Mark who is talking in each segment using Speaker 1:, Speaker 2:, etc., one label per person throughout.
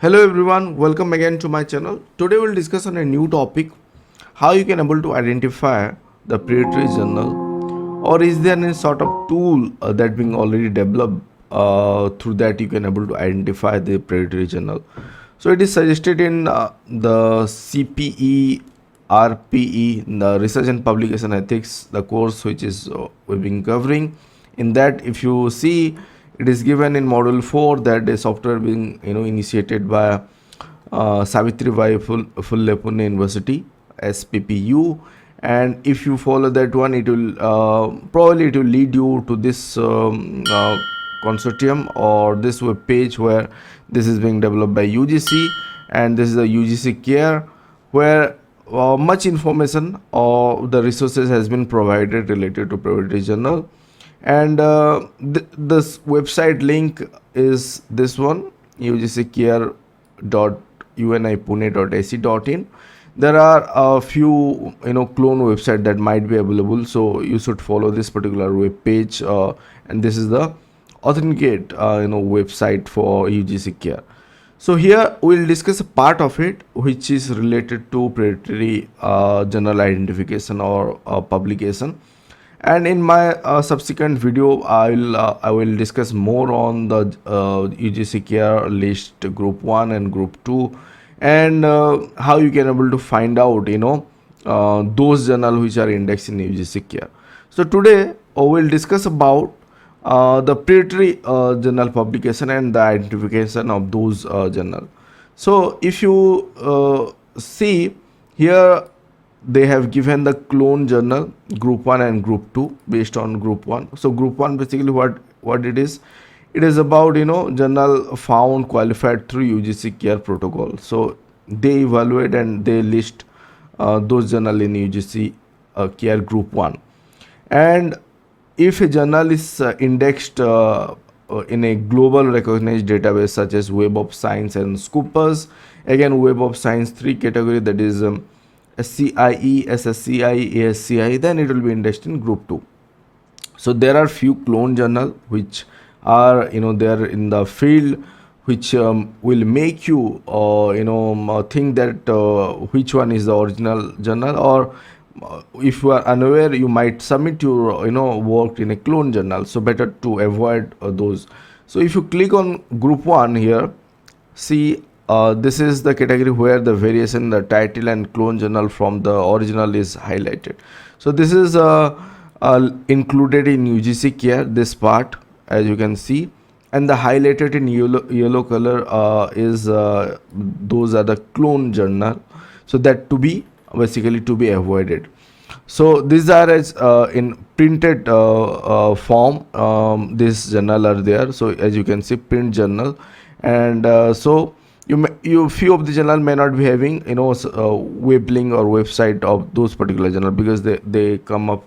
Speaker 1: Hello everyone, welcome again to my channel. Today we'll discuss on a new topic, how you can able to identify the predatory journal, or is there any sort of tool that being already developed through that you can able to identify the predatory journal. So it is suggested in the CPE RPE, the Research and Publication Ethics, the course which is we've been covering. In that, if you see, it is given in module 4 that a software being initiated by Savitri Bai Phule Pune University SPPU, and if you follow that one, it will probably it will lead you to this consortium or this web page where this is being developed by UGC, and this is the UGC-CARE, where much information or the resources has been provided related to predatory journal. And this website link is this one, ugccare.unipune.ac.in. There are a few clone website that might be available, so you should follow this particular web page, and this is the authenticate website for UGC-CARE. So here we'll discuss a part of it which is related to predatory journal identification or publication. And in my subsequent video, I will discuss more on the UGC-CARE list group 1 and group 2, and how you can able to find out those journal which are indexed in UGC-CARE. So today we'll discuss about the predatory journal publication and the identification of those journal. So if you see here, they have given the clone journal group 1 and group 2 based on group 1. So group 1 basically what it is about journal found qualified through UGC-CARE protocol. So they evaluate and they list those journal in UGC-CARE group 1. And if a journal is indexed in a global recognized database such as Web of Science and Scopus, again Web of Science 3 category, that is SCIE, SSCI, ASCI, then it will be indexed in group 2. So there are few clone journal which are they are in the field which will make you think that which one is the original journal, or if you are unaware, you might submit your work in a clone journal, so better to avoid those. So if you click on group 1 here, see this is the category where the variation, the title and clone journal from the original is highlighted. So this is included in UGC-CARE, this part, as you can see, and the highlighted in yellow color is those are the clone journal, so that to be basically to be avoided. So these are as in printed form, this journal are there. So as you can see, print journal, and so you few of the journal may not be having web link or website of those particular journal, because they come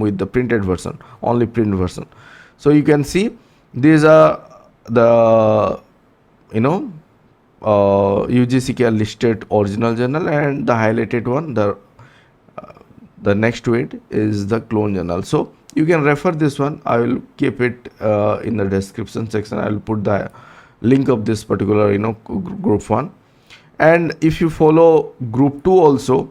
Speaker 1: with the printed version, only print version. So you can see these are the UGC-CARE listed original journal, and the highlighted one, the next to it is the clone journal. So you can refer this one. I will keep it in the description section. I will put the link of this particular group 1. And if you follow group 2 also,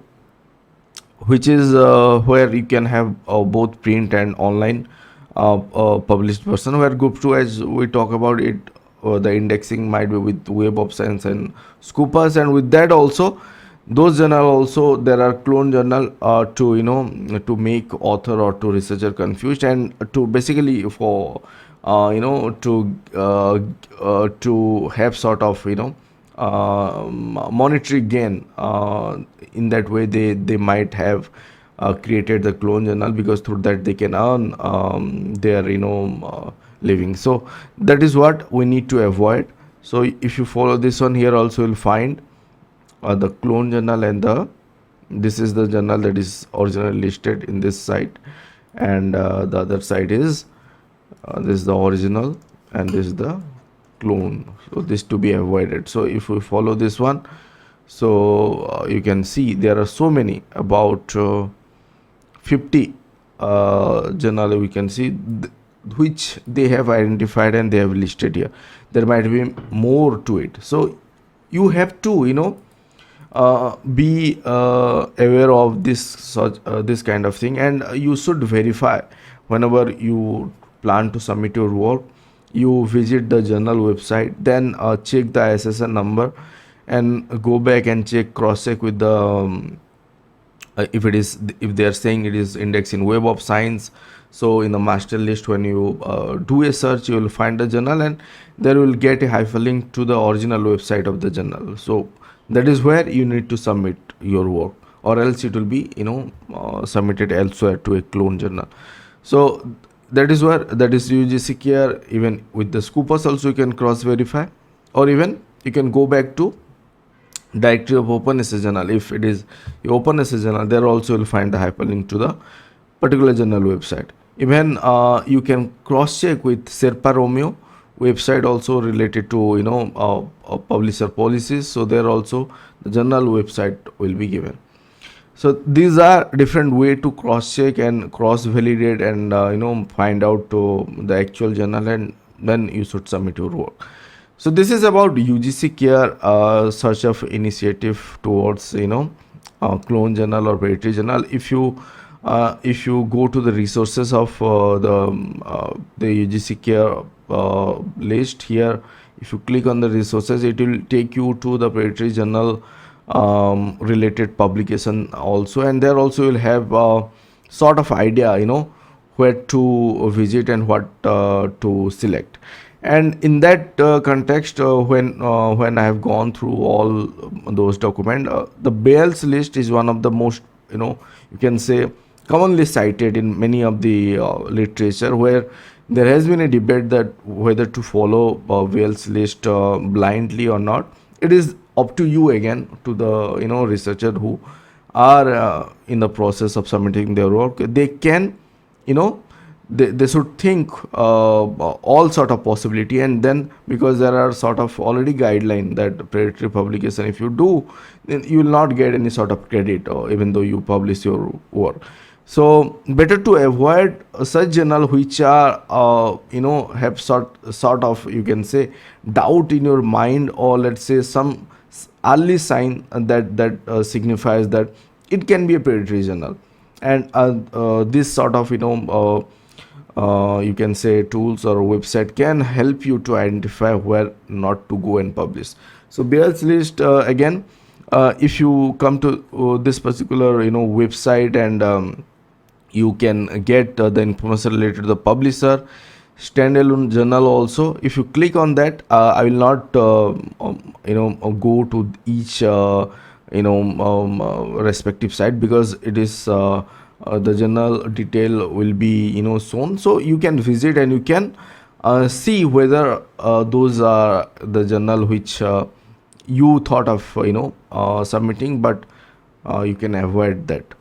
Speaker 1: which is where you can have both print and online published version, where group 2, as we talk about it, the indexing might be with Web of Science and Scopus, and with that also those journal also there are clone journal to to make author or to researcher confused, and to basically for to have sort of monetary gain. In that way they might have created the clone journal, because through that they can earn their living. So that is what we need to avoid. So if you follow this one here also, you'll find the clone journal, and this is the journal that is originally listed in this site, and the other side is this is the original, and this is the clone. So this to be avoided. So if we follow this one, so you can see there are so many, about 50 journal we can see which they have identified and they have listed here. There might be more to it. So you have to be aware of this kind of thing, and you should verify whenever you plan to submit your work. You visit the journal website, then check the SSN number, and go back and cross check with the if they are saying it is indexed in Web of Science. So in the master list, when you do a search, you will find the journal, and there will get a hyperlink to the original website of the journal. So that is where you need to submit your work, or else it will be submitted elsewhere to a clone journal. So that is where, that is UGC-CARE. Even with the Scoopus also you can cross verify, or even you can go back to directory of OpenSS journal. If it is OpenSS journal, there also you will find the hyperlink to the particular journal website. Even you can cross check with Sherpa Romeo website, also related to publisher policies. So there also the journal website will be given. So these are different way to cross check and cross validate, and find out to the actual journal, and then you should submit your work. So this is about UGC-CARE search of initiative towards clone journal or predatory journal. If you go to the resources of the UGC-CARE list here, if you click on the resources, it will take you to the predatory journal related publication also, and there also you'll have sort of idea where to visit and what to select. And in that context, when I have gone through all those documents, the Beall's list is one of the most you can say commonly cited in many of the literature, where there has been a debate that whether to follow Beall's list blindly or not. It is up to you again, to the researcher who are in the process of submitting their work. They can they should think all sort of possibility, and then, because there are sort of already guideline that predatory publication, if you do, then you will not get any sort of credit, or even though you publish your work. So better to avoid such journal which are have sort of, you can say, doubt in your mind, or let's say some early sign that signifies that it can be a predatory journal. And this sort of you can say tools or website can help you to identify where not to go and publish. So Beall's list, again, if you come to this particular website, and you can get the information related to the publisher, standalone journal also. If you click on that, I will not go to each respective site, because it is the journal detail will be shown. So you can visit, and you can see whether those are the journal which you thought of submitting, but you can avoid that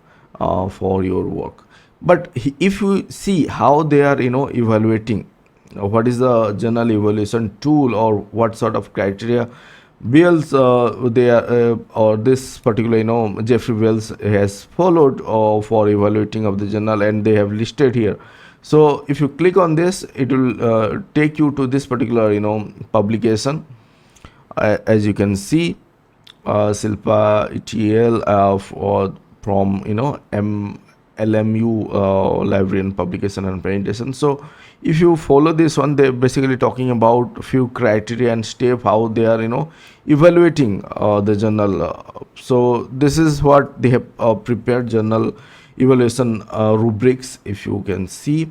Speaker 1: for your work. But if you see how they are evaluating, what is the journal evaluation tool, or what sort of criteria Beall's they are or this particular Jeffrey Beall's has followed for evaluating of the journal, and they have listed here. So if you click on this, it will take you to this particular publication. As you can see, Silpa ETL from LMU Library and Publication and Presentation. So if you follow this one, they're basically talking about a few criteria and step how they are evaluating the journal. So this is what they have prepared, journal evaluation rubrics, if you can see.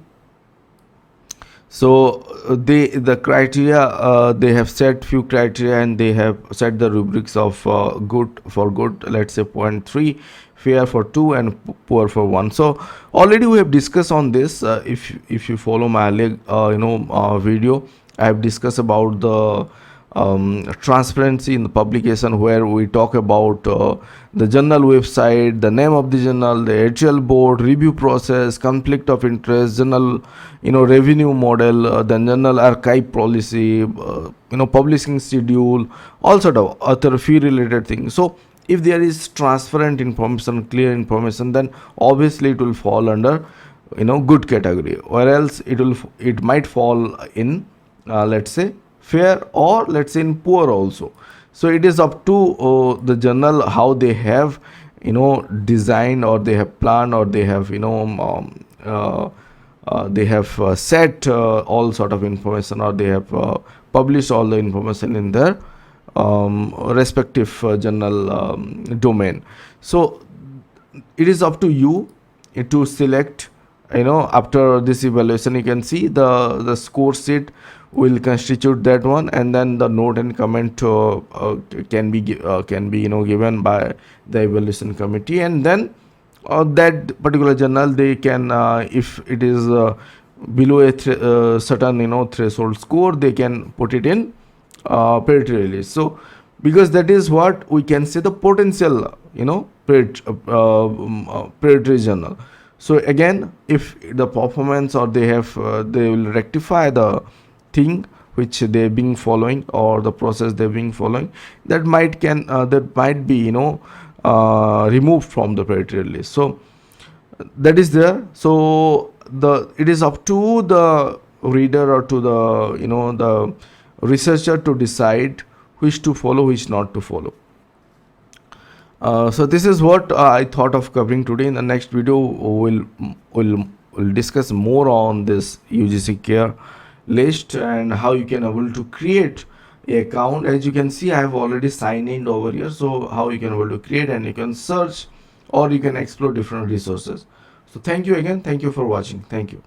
Speaker 1: So the criteria, they have set few criteria, and they have set the rubrics of good for good, let's say 0.3, fair for 2, and poor for 1. So already we have discussed on this. If you follow my earlier video, I have discussed about the transparency in the publication, where we talk about the journal website, the name of the journal, the editorial board, review process, conflict of interest, journal revenue model, then journal archive policy, publishing schedule, all sort of other fee related things. So if there is transparent information, clear information, then obviously it will fall under good category, or else it might fall in let's say fair, or let's say in poor also. So it is up to the journal how they have designed, or they have planned, or they have they have set all sort of information, or they have published all the information in their respective journal domain. So it is up to you to select. After this evaluation, you can see the score sheet will constitute that one, and then the note and comment can be given by the evaluation committee, and then that particular journal, they can, if it is below a certain threshold score, they can put it in predatory list. So because that is what we can say the potential predatory journal. So again, if the performance, or they have they will rectify the thing which they've been following, or the process they've been following, that might be removed from the predatory list. So that is there. So it is up to the reader, or to the the researcher, to decide which to follow, which not to follow. So this is what I thought of covering today. In the next video, we'll discuss more on this UGC-CARE list, and how you can able to create a account. As you can see, I have already signed in over here. So how you can able to create, and you can search, or you can explore different resources. So thank you again. Thank you for watching. Thank you.